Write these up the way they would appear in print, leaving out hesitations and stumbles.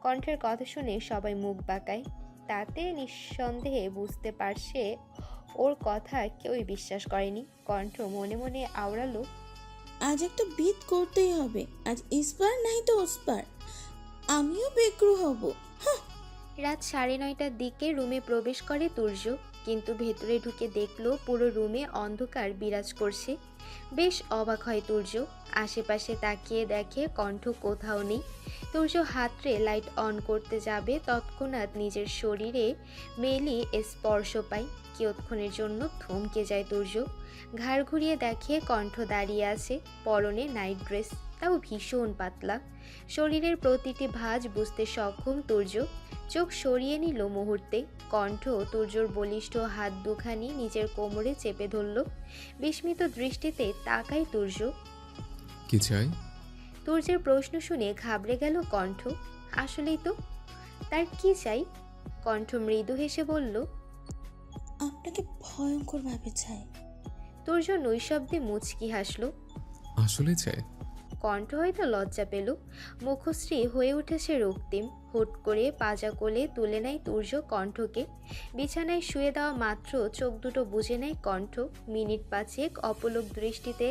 কণ্ঠের কথা শুনে সবাই মুখ বাঁকায়। তাতে নিঃসন্দেহে বুঝতে পারছে ওর কথা কেউই বিশ্বাস করেনি। কণ্ঠ মনে মনে আওড়ালো, আজ একটা বিট করতেই হবে। আজ ইসবার নাই তো ওসবার। আমিও বেক্রু হব। হাহ। রাত 9:30টার দিকে রুমে প্রবেশ করে তুর্য, কিন্তু ভেতরে ঢুকে দেখলো পুরো রুমে অন্ধকার বিরাজ করছে। বেশ অবাক হয় তুর্য। আশেপাশে তাকিয়ে দেখে কণ্ঠ কোথাও নেই। তুর্য হাতড়ে লাইট অন করতে যাবে, তৎক্ষণাৎ নিজের শরীরে মেলি স্পর্শ পায়। কিয়ৎক্ষণের জন্য থমকে যায় তুর্য। ঘাড় ঘুরিয়ে দেখে কণ্ঠ দাঁড়িয়ে আছে, পরনে নাইট ড্রেস, তাও ভীষণ পাতলা। শরীরের প্রতিটি ভাঁজ বুঝতে সক্ষম তুর্য। চোখ সরিয়ে নিল মুহূর্তে। কণ্ঠ তুর্যর বলিষ্ঠ হাত দুখানি নিজের কোমরে চেপে ধরল। বিস্মিত দৃষ্টিতে তাকায় তুর্য। কি চাই? তুর্যের প্রশ্ন শুনে ঘাবড়ে গেল কণ্ঠ। আসলেই তো, তার কি চাই? কণ্ঠ মৃদু হেসে বলল, আপনাকে ভয়ঙ্করভাবে চাই। তুর্য নৈশব্দে মুচকি হাসল। আসলে চাই? কণ্ঠ হয়তো লজ্জা পেল। মুখশ্রী হয়ে উঠেছে রক্তিম। হুট করে পাজা কোলে তুলে নেয় তুর্য কণ্ঠকে। বিছানায় শুয়ে দেওয়া মাত্র চোখ দুটো বুজে নেয় কণ্ঠ। মিনিট পাঁচেক অপলক দৃষ্টিতে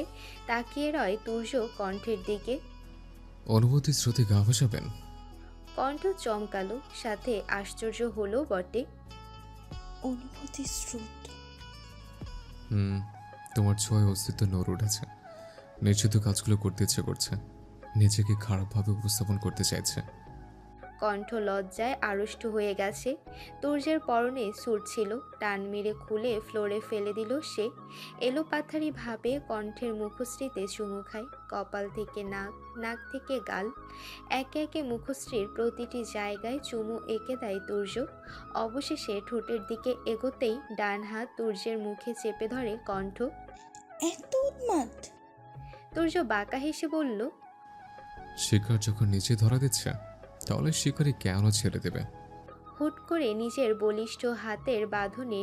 তাকিয়ে রয় তুর্য কণ্ঠের দিকে। অনুভূতির স্রোতে গা ভাসাবেন? কণ্ঠ চমকালো, সাথে আশ্চর্য হলো বটে। অনুভূতি স্রোত। হুম, তোমার ছোঁয়ায় অস্তিত্ব নড়ে উঠেছে। নিশ্চিত কাজগুলো করতে ইচ্ছে করছে, নিজেকে খারাপভাবে উপস্থাপন করতে চাইছে। কণ্ঠ লজ্জায় আড়ষ্ট হয়ে গেছে। তুর্যের পরনে স্যুট ছিল, টান মেরে খুলে ফ্লোরে ফেলে দিল সে। এলোপাথারি ভাবে কণ্ঠের মুখশ্রীতে চুমু খায়, কপাল থেকে নাক, নাক থেকে গাল। একে একে মুখশ্রীর প্রতিটি জায়গায় চুমু এঁকে দেয় তুর্য। অবশেষে ঠোঁটের দিকে এগোতেই ডান হাত তুর্যের মুখে চেপে ধরে কণ্ঠ। এত উন্মাদ! তুর্য বাঁকা হেসে বলল, শিকার যখন নিচে ধরা দিচ্ছে, তাহলে শিকারি কেন ছেড়ে দেবে? হুট করে নিজের বলিষ্ঠ হাতের বাঁধনে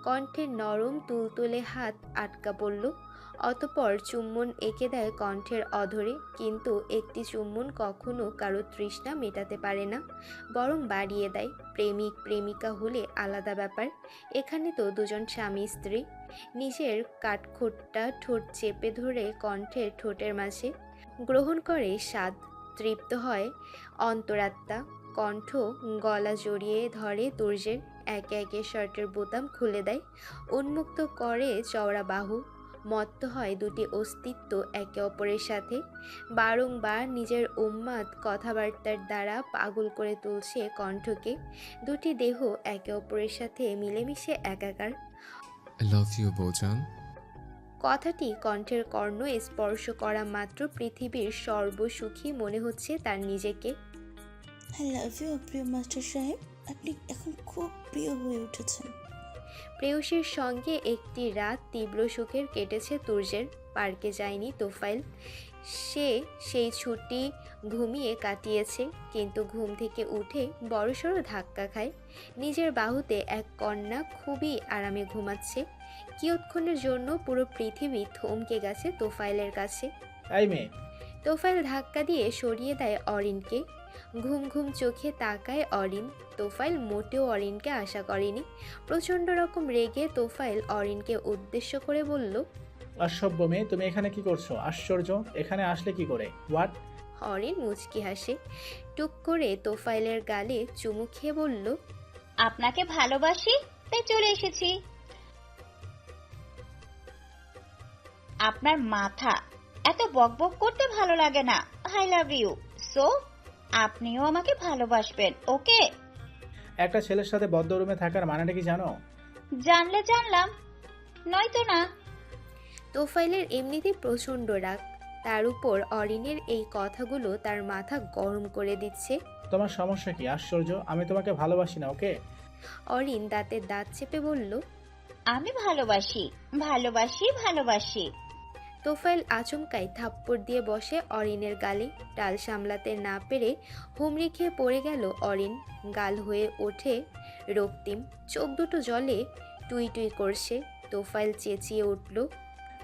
কণ্ঠের নরম তুলতুলে হাত আটকা পড়ল। অতপর চুম্বন এঁকে দেয় কণ্ঠের অধরে। কিন্তু একটি চুম্বন কখনো কারো তৃষ্ণা মেটাতে পারে না, বরং বাড়িয়ে দেয়। প্রেমিক প্রেমিকা হলে আলাদা ব্যাপার, এখানে তো দুজন স্বামী স্ত্রী। নিজের কাঠখোট্টা ঠোঁট চেপে ধরে কণ্ঠের ঠোঁটের মাঝে গ্রহণ করে স্বাদ। তৃপ্ত হয় অন্তরাত্মা। কণ্ঠ গলা জড়িয়ে ধরে তুর্যের, একে একে শার্টের বোতাম খুলে দেয়, উন্মুক্ত করে চওড়া বাহু। মত্ত হয় দুটি অস্তিত্ব একে অপরের সাথে। বারংবার নিজের উন্মাদ কথাবার্তার দ্বারা পাগল করে তুলছে কণ্ঠকে। দুটি দেহ একে অপরের সাথে মিলেমিশে একাকার। আই লাভ ইউ বৌজান। কথাটি কণ্ঠের কর্ণ স্পর্শ করা মাত্র পৃথিবীর সর্বসুখী মনে হচ্ছে তার নিজেকে। আই লাভ ইউ প্রিয় মাস্টার সাহেব। আপনি এখন খুব প্রিয় হয়ে উঠেছেন। প্রেয়সীর সঙ্গে একটি রাত তীব্র সুখের কেটেছে তুর্যের। পার্কে যায়নি তোফাইল। সে সেই ছুটি ঘুমিয়ে কাটিয়েছে, কিন্তু ঘুম থেকে উঠে বড়সড় ধাক্কা খায়। নিজের বাহুতে এক কন্যা খুবই আরামে ঘুমাচ্ছে। কিয়ৎক্ষণের জন্য পুরো পৃথিবী থমকে গেছে তোফাইলের কাছে। এই মেয়ে, তোফাইল ধাক্কা দিয়ে সরিয়ে দেয় অরিনকে। ঘুম ঘুম চোখে তাকায় অরিন। তোফাইল মোটেও অরিনকে আশা করেনি। প্রচণ্ড রকম রেগে তোফাইল অরিনকে উদ্দেশ্য করে বলল, অসভ্য মেয়ে, তুমি এখানে কি করছো? আশ্চর্য, এখানে আসলে কি করে? হোয়াট? অরিন মুচকি হাসে। টুক করে তোফাইলের গালে চুমু খেয়ে বলল, আপনাকে ভালোবাসি তাই চলে এসেছি। আপনার মাথা এত বকবক করতে ভালো লাগে না। আই লাভ ইউ, সো আপনিও আমাকে ভালোবাসবেন, ওকে? একটা ছেলের সাথে বদ্ধ রুমে থাকার মানেটা কি জানো? জানলে জানলাম, নয়তো না। তোফাইলের এমনিতেই প্রচণ্ড রাগ, তার উপর অরিনের এই কথাগুলো তার মাথা গরম করে দিচ্ছে। তোমার সমস্যা কি? আশ্চর্য, আমি তোমাকে ভালোবাসি না, ওকে? অরিন দাঁতে দাঁত চেপে বলল, আমি ভালোবাসি, ভালোবাসি, ভালোবাসি। তোফাইল আচমকাই থাপ্পড় দিয়ে বসে অরিনের গালে। টাল সামলাতে না পেরে হুমড়ি খেয়ে পড়ে গেল অরিন। গাল হয়ে ওঠে রক্তিম, চোখ দুটো জলে টুই টুই করছে। তোফাইল চেঁচিয়ে উঠল,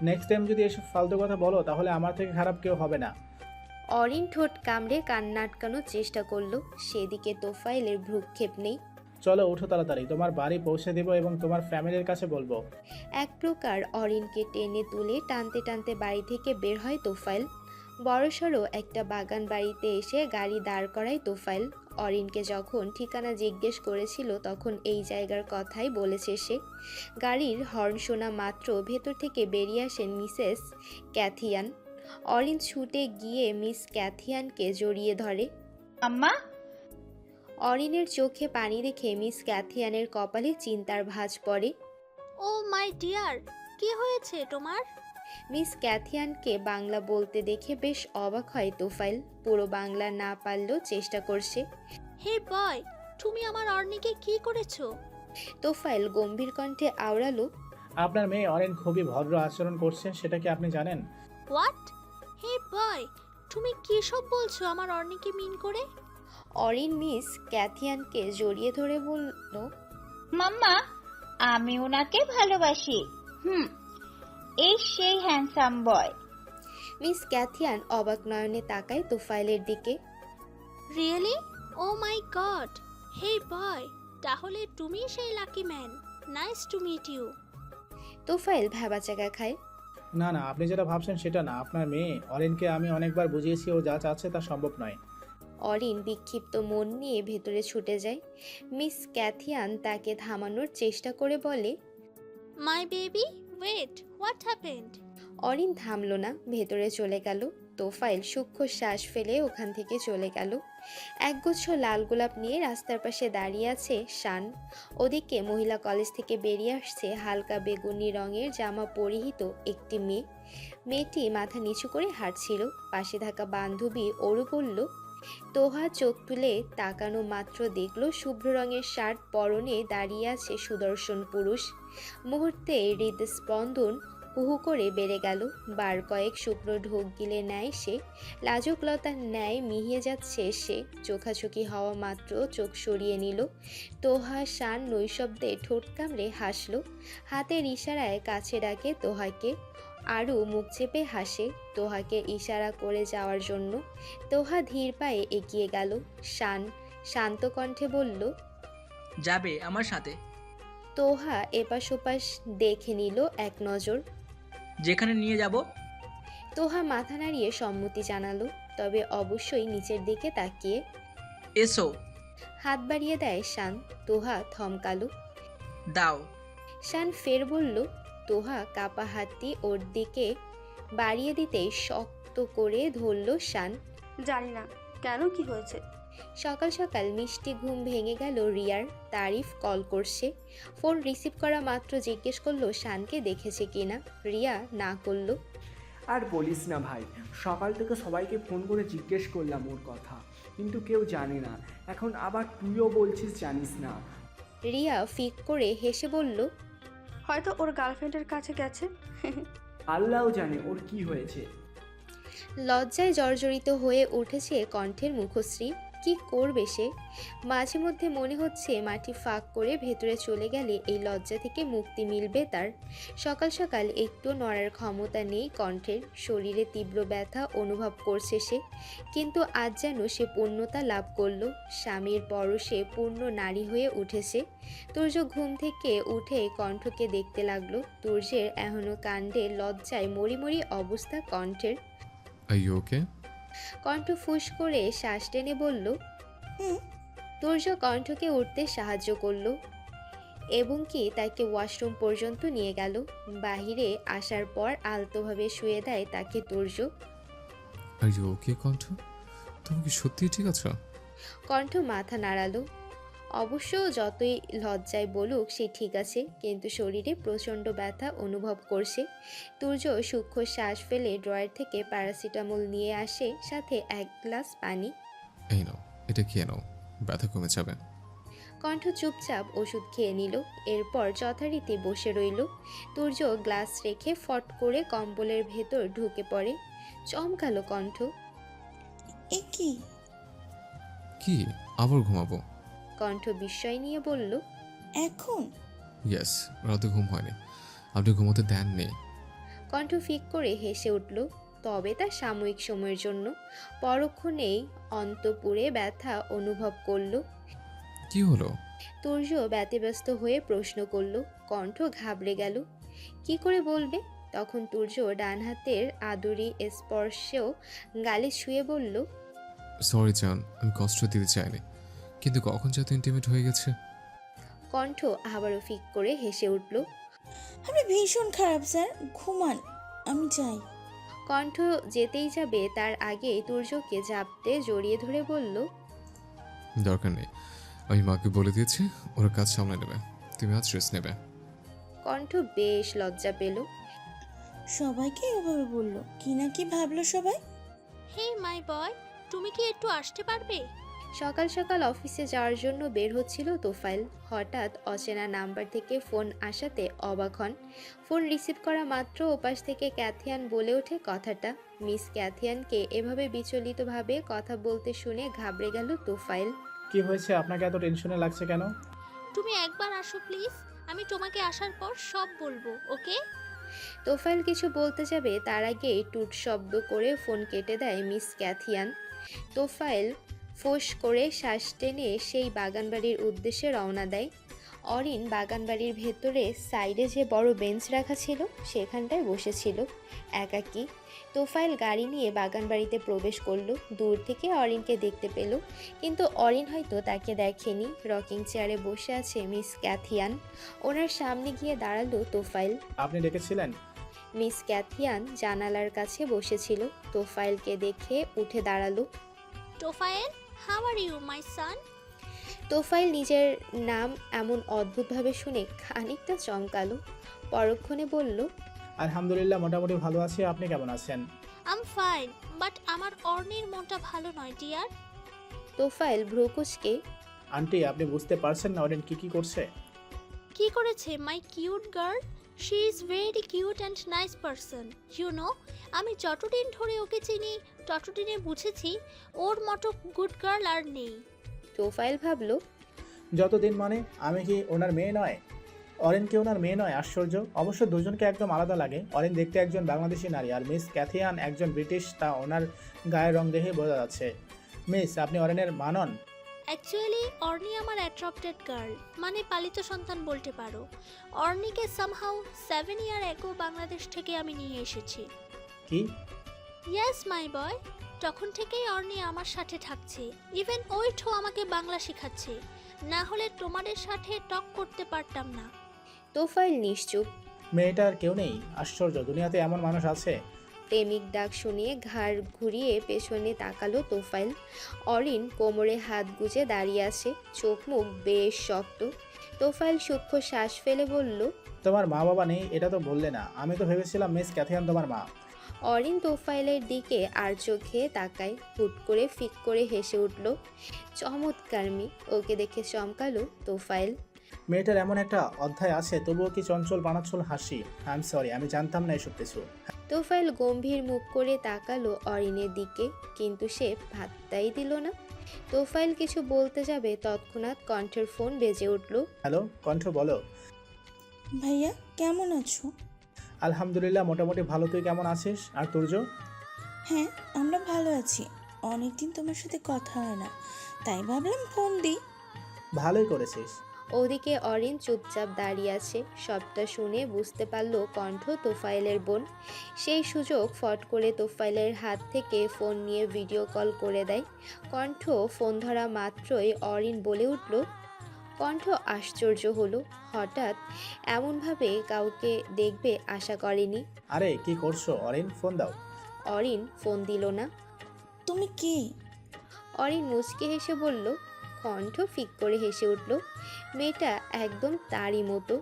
নেক্সট টাইম যদি এসব ফালতু কথা বলো, তাহলে আমার থেকে খারাপ কেউ হবে না। অরিন ঠোঁট কামড়ে কান্না আটকানোর চেষ্টা করলো, সেদিকে তোফাইলের ভ্রুক্ষেপ নেই। চলো ওঠো তাড়াতাড়ি, তোমার বাড়ি পৌঁছে দেব এবং তোমার ফ্যামিলির কাছে বলবো। এক প্রকার অরিনকে টেনে তুলে টানতে টানতে বাড়ি থেকে বের হয় তোফাইল। বড়সড় একটা বাগান বাড়িতে এসে গাড়ি দাঁড় করায় তোফাইল। অরিনকে যখন ঠিকানা জিজ্ঞেস করেছিল তখন এই জায়গার কথাই বলেছে সে। গাড়ির হর্ন শোনা মাত্র ভেতর থেকে বেরিয়ে আসেন মিসেস ক্যাথিয়ান। অরিন ছুটে গিয়ে মিস ক্যাথিয়ানকে জড়িয়ে ধরে। আম্মা, অরিনের চোখে পানি দেখে মিস ক্যাথিয়ানের কপালে চিন্তার ভাঁজ পড়ে। ও মাই ডিয়ার, কি হয়েছে তোমার? মিস ক্যাথিয়ানকে বাংলা বলতে দেখে বেশ অবাক হয় তোফাইল। পুরো বাংলা না পারলেও চেষ্টা করছে। হে বয়, তুমি আমার অর্নিকে কি করেছো? তোফাইল গম্ভীর কণ্ঠে আওড়ালো, আপনার মেয়ে অরিন খুবই ভদ্র আচরণ করছে, সেটা কি আপনি জানেন? হোয়াট? হে বয়, তুমি কি সব বলছো আমার অর্নিকে মিন করে? অরিন মিস ক্যাথিয়ানকে জড়িয়ে ধরে বলল, মাম্মা, আমি ওনাকে ভালোবাসি। এই সেই হ্যান্ডসাম বয়। মিস ক্যাথিয়ান অবাক নয়নে তাকায় তোফাইলের দিকে। রিয়েলি? ও মাই গড! হে বয়, তাহলে তুমি সেই lucky man. Nice to meet you. Tofail ভ্যাবাচাকা খায়। না না, আপনি যেটা ভাবছেন সেটা না। আপনার মেয়ে অরিনকে আমি অনেকবার বুঝিয়েছি, ও যা চাচ্ছে তা সম্ভব নয়। অরিন বিক্ষিপ্ত মন নিয়ে ভেতরে ছুটে যায়। মিস ক্যাথিয়ান তাকে থামানোর চেষ্টা করে বলে, my baby, wait, what happened? Arin থামল না, ভেতরে চলে গেল। তোফাইল সূক্ষ্ম শ্বাস ফেলে ওখান থেকে চলে গেল। একগুচ্ছ লাল গোলাপ নিয়ে রাস্তার পাশে দাঁড়িয়ে আছে শান। ওদিকে মহিলা কলেজ থেকে বেরিয়ে আসছে হালকা বেগুনি রঙের জামা পরিহিত একটি মেয়ে। মেয়েটি মাথা নিচু করে হাঁটছিল। পাশে থাকা বান্ধবী অরু বলল, তোহা চোখ তুলে তাকানো মাত্র দেখল শুভ্র রঙের শার্ট পরনে দাঁড়িয়ে আছে সুদর্শন পুরুষ। মুহূর্তে হৃদস্পন্দন হুহু করে বেড়ে গেল। বার কয়েক শুকনো ঢোক গিলে নেয় সে। লাজুকলতার ন্যায় মিহিয়ে যাচ্ছে সে। চোখাচোখি হওয়া মাত্র চোখ সরিয়ে নিল। তোহা শান নৈশব্দে ঠোঁট কামড়ে হাসল। হাতের ইশারায় কাছে ডাকে তোহাকে। আরও মুখ চেপে হাসে তোহাকে ইশারা করে যাওয়ার জন্য। তোহা ধীর পায়ে এগিয়ে গেল। শান শান্ত কণ্ঠে বলল, যাবে আমার সাথে? তোহা এপাশ ওপাশ দেখে নিল এক নজর। যেখানে নিয়ে যাব। তোহা মাথা নাড়িয়ে সম্মতি জানালো, তবে অবশ্যই নিচের দিকে তাকিয়ে। এসো। হাত বাড়িয়ে দেয় শান। তোহা থমকালো। দাও। শান ফের বলল। তোহা কাপা হাতটি ওর দিকে বাড়িয়ে দিতেই শক্ত করে ধরল শান। জানি না কেন, কি হয়েছে? সকাল সকাল মিষ্টি ঘুম ভেঙে গেল রিয়ার। তারিফ কল করছে। ফোন রিসিভ করা মাত্র জিজ্ঞেস করলো শানকে দেখেছে কিনা। রিয়া না করলো। আর বলিস না ভাই, সকাল থেকে সবাইকে ফোন করে জিজ্ঞেস করলাম ওর কথা, কিন্তু কেউ জানে না। এখন আবার তুইও বলছিস জানিস না। রিয়া ফিক করে হেসে বলল, হয়তো ওর গার্লফ্রেন্ডের কাছে গেছে। আল্লাহও জানে ওর কি হয়েছে। লজ্জায় জর্জরিত হয়ে উঠেছে কণ্ঠের মুখশ্রী। কি করবে সে? মাঝে মধ্যে মনে হচ্ছে মাটি ফাঁক করে ভেতরে চলে গেলে এই লজ্জা থেকে মুক্তি মিলবে তার। সকাল সকাল একটু নড়ার ক্ষমতা নেই কণ্ঠের। শরীরে তীব্র ব্যথা অনুভব করছে সে, কিন্তু আজ যেন সে পূর্ণতা লাভ করলো। স্বামীর পরশে পূর্ণ নারী হয়ে উঠেছে। তুর্য ঘুম থেকে উঠে কণ্ঠকে দেখতে লাগলো। তুর্যের এখনো কাণ্ডে লজ্জায় মরিমরি অবস্থা কণ্ঠের। Are you okay? কণ্ঠ ফুস করে শ্বাস টেনে বলল, হুম। তুর্য কণ্ঠকে উঠতে সাহায্য করলো এবং কি তাকে ওয়াশরুম পর্যন্ত নিয়ে গেল। বাহিরে আসার পর আলতোভাবে শুয়ে দেয় তাকে তুর্য। আর ইউ ওকে কণ্ঠ? তুমি কি সত্যিই ঠিক আছো? কণ্ঠ মাথা নাড়ালো। অবশ্য যতই লজ্জায় বলুক সে ঠিক আছে, কিন্তু শরীরে প্রচণ্ড ব্যথা অনুভব করছে। তুর্য সূক্ষ্ম শ্বাস ফেলে ড্রয়ার থেকে প্যারাসিটামল নিয়ে আসে, সাথে এক গ্লাস পানি। এই নাও, এটা খেয়ে নাও, ব্যথা কমে যাবে। কণ্ঠ চুপচাপ ওষুধ খেয়ে নিল। এরপর যথারীতি বসে রইল। তুর্য গ্লাস রেখে ফট করে কম্বলের ভেতর ঢুকে পড়ে। চমকালো কণ্ঠ। এ কি? কি আবার ঘুমাবো? কণ্ঠ বিস্ময় নিয়ে বলল, এখন? ইয়েস, রাতে ঘুম হয়নি, আপনি ঘুমোতে দেননি। কণ্ঠ ফিক করে হেসে উঠল। তবে তা সাময়িক সময়ের জন্য। পরক্ষণেই অন্তপুরে ব্যথা অনুভব করলো। কি হলো? তুর্য ব্যতিব্যস্ত হয়ে প্রশ্ন করলো। কণ্ঠ ঘাবড়ে গেল, কি করে বলবে? তখন তুর্য ডান হাতের আদুরি স্পর্শেও গালে শুয়ে বলল, সরি জান, আমি কষ্ট দিতে চাইনি, কিন্তু কখন যত ইন্টিমেট হয়ে গেছে। কণ্ঠ আবারও ফিক করে হেসে উঠল। আপনি ভীষণ খারাপ স্যার, ঘুমান, আমি যাই। কণ্ঠ যেতেই যাবে তার আগে তুর্যকে জাপটে জড়িয়ে ধরে বলল, দরকার নেই, আমি মাকে বলে দিয়েছি, ওরা কাজ সামলে নেবে, তুমি আজ রেস্ট নেবে। কণ্ঠ বেশ লজ্জা পেল। সবাইকে ওভাবে বললো, কি না কি ভাবলো সবাই। হে মাই বয়, তুমি কি একটু আসতে পারবে? সকাল সকাল অফিসে যাওয়ার জন্য বের হচ্ছিল তোফাইল। হঠাৎ অচেনা নাম্বার থেকে ফোন আসাতে অবাক হন। ফোন রিসিভ করা মাত্র ওপাশ থেকে ক্যাথিয়ান বলে ওঠে কথাটা। মিস ক্যাথিয়ানকে এভাবে বিচলিতভাবে কথা বলতে শুনে ঘাবড়ে গেল তোফাইল। কি হয়েছে, আপনাকে এত টেনশনে লাগছে কেন? তুমি একবার আসো প্লিজ, আমি তোমাকে আসার পর সব বলবো, ওকে? তোফাইল কিছু বলতে যাবে তার আগেই টুট শব্দ করে ফোন কেটে দেয় মিস ক্যাথিয়ান। তোফাইল ফোঁস করে শ্বাস টেনে সেই বাগানবাড়ির উদ্দেশ্যে রওনা দেয়। অরিন বাগানবাড়ির ভেতরে সাইডে যে বড় বেঞ্চ রাখা ছিল সেখানটায় বসেছিল একাকী। তোফাইল গাড়ি নিয়ে বাগানবাড়িতে প্রবেশ করলো। দূর থেকে অরিনকে দেখতে পেল, কিন্তু অরিন হয়তো তাকে দেখেনি। রকিং চেয়ারে বসে আছে মিস ক্যাথিয়ান। ওনার সামনে গিয়ে দাঁড়ালো তোফাইল। আপনি ডেকেছিলেন? মিস ক্যাথিয়ান জানালার কাছে বসেছিল। তোফাইলকে দেখে উঠে দাঁড়ালো। টোফায়েল, হাউ আর ইউ মাই সান? তোফাইল নিজের নাম এমন অদ্ভুতভাবে শুনে খানিকটা চমকালো। পরক্ষণে বলল, আলহামদুলিল্লাহ, মোটামুটি ভালো আছি। আপনি কেমন আছেন? আম ফাইন, বাট আমার অর্ণির মনটা ভালো নয় ডিয়ার। তোফাইল ভ্রুকুচকে, আন্টি, আপনি বুঝতে পারছেন না ওরেন কি করছে? কি করেছে my cute girl? She is very cute and nice person, you know. আমি যতদিন ধরে ওকে চিনি ততদিনে বুঝেছি ওর মতো গুড গার্ল আর নেই। তোফাইল ভাবলো, যতদিন মানে আমি কি ওনার মেয়ে নয়? অরেন কি ওনার মেয়ে নয়? আশ্চর্য। অবশ্য দুজনকে একদম আলাদা লাগে। অরেন দেখতে একজন বাংলাদেশি নারী, আর মিস ক্যাথিয়ান একজন ব্রিটিশ, তা ওনার গায়ের রং দেখে বোঝা যাচ্ছে। মিস, আপনি অরেনের মা নন? অ্যাকচুয়ালি অর্ণি আমার অ্যাডপ্টেড গার্ল, মানে পালিত সন্তান বলতে পারো। অর্ণিকে সামহাউ 7 ইয়ার অ্যাগো বাংলাদেশ থেকে আমি নিয়ে এসেছি। কি? ইয়েস মাই বয়, তখন থেকেই অর্ণি আমার সাথে থাকছে। ইভেন ওইঠো আমাকে বাংলা শেখাচ্ছে, না হলে তোমাদের সাথে টক করতে পারতাম না। তোফাইল নিশ্চুপ। মেয়েটার কেউ নেই? আশ্চর্য, দুনিয়াতে এমন মানুষ আছে? প্রেমিক ডাক শুনিয়ে ঘাড় ঘুরিয়ে পেছনে তাকালো তোফাইল। অরিন কোমরে হাত গুজে দাঁড়িয়ে আছে, চোখ মুখ বেশ শক্ত। তোফাইল সূক্ষ্ম শ্বাস ফেলে বলল, তোমার মা বাবা নেই, এটা তো বললে না। আমি তো ভেবেছিলাম মিস ক্যাথিয়ান তোমার মা। অরিন তোফাইলের দিকে আর চোখে তাকায়। হুট করে ফিক করে হেসে উঠল। চমৎকার মেয়ে, ওকে দেখে চমকালো তোফাইল। মেয়েটার এমন একটা অধ্যায় আছে, তবুও কি চঞ্চল বানাচ্ছল হাসি। আই এম সরি, আমি জানতাম না এসব কিছু। তোফাইল গম্ভীর মুখ করে তাকালো অরিনের দিকে, কিন্তু সে ভাত্তাই দিল না। তোফাইল কিছু বলতে যাবে তৎক্ষণাৎ কণ্ঠের ফোন বেজে উঠল। হ্যালো, কণ্ঠ বলো। ভাইয়া কেমন আছো? আলহামদুলিল্লাহ, মোটামুটি ভালো। তুই কেমন আছিস? আর তুর্য? হ্যাঁ, আমরা ভালো আছি। অনেকদিন তোমার সাথে কথা হয় না, তাই ভাবলাম ফোন দিই। ভালোই করেছিস। ওদিকে অরিন চুপচাপ দাঁড়িয়ে আছে। সবটা শুনে বুঝতে পারল কণ্ঠ তোফাইলের বোন। সেই সুযোগ ফট করে তোফাইলের হাত থেকে ফোন নিয়ে ভিডিও কল করে দেয়। কণ্ঠ ফোন ধরা মাত্রই অরিন বলে উঠল। কণ্ঠ আশ্চর্য হলো, হঠাৎ এমনভাবে কাউকে দেখবে আশা করেনি। আরে কি করছো অরিন? ফোন দাও। অরিন ফোন দিল না। তুমি কে? অরিন মুচকে হেসে বলল। কণ্ঠ ফিক করে হেসে উঠল। মেয়েটা একদম তারই মতো।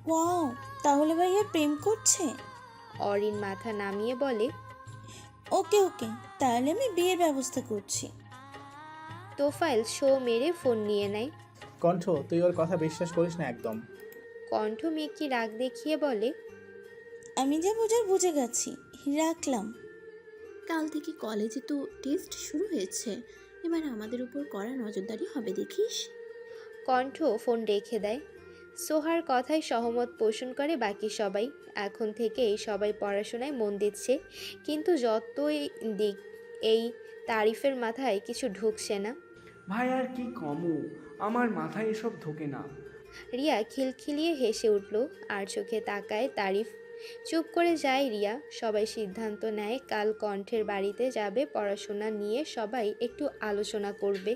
ওয়াও, তাহলে ভাইয়া প্রেম করছে? অরিন মাথা নামিয়ে বলে, ওকে ওকে, তাহলে আমি বিয়ের ব্যবস্থা করছি। তোফাইল শো মেরে ফোন নিয়ে নেয়। কণ্ঠ, তুই ওর কথা বিশ্বাস করিস না একদম। কণ্ঠ মেয়েকে রাগ দেখিয়ে বলে, আমি যা বোঝার বুঝে গেছি, রাখলাম। কাল থেকে কলেজে তো টেস্ট শুরু হয়েছে, এবার আমাদের উপর কড়া নজরদারি হবে দেখিস। কণ্ঠ ফোন রেখে দেয়। সোহার কথায় সহমত পোষণ করে বাকি সবাই। এখন থেকেই সবাই পড়াশোনায় মন দিচ্ছে, কিন্তু যতই দিক এই তারিফের মাথায় কিছু ঢুকছে না। ভাই আর কি কমু, আমার মাথায় এসব ঢোকে না। রিয়া খিলখিলিয়ে হেসে উঠল আর চোখে তাকায় তারিফ। চুপ করে যায় রিয়া। সবাই সিদ্ধান্ত নেয় কাল কণ্ঠের বাড়িতে যাবে, পড়াশোনা নিয়ে সবাই একটু আলোচনা করবে।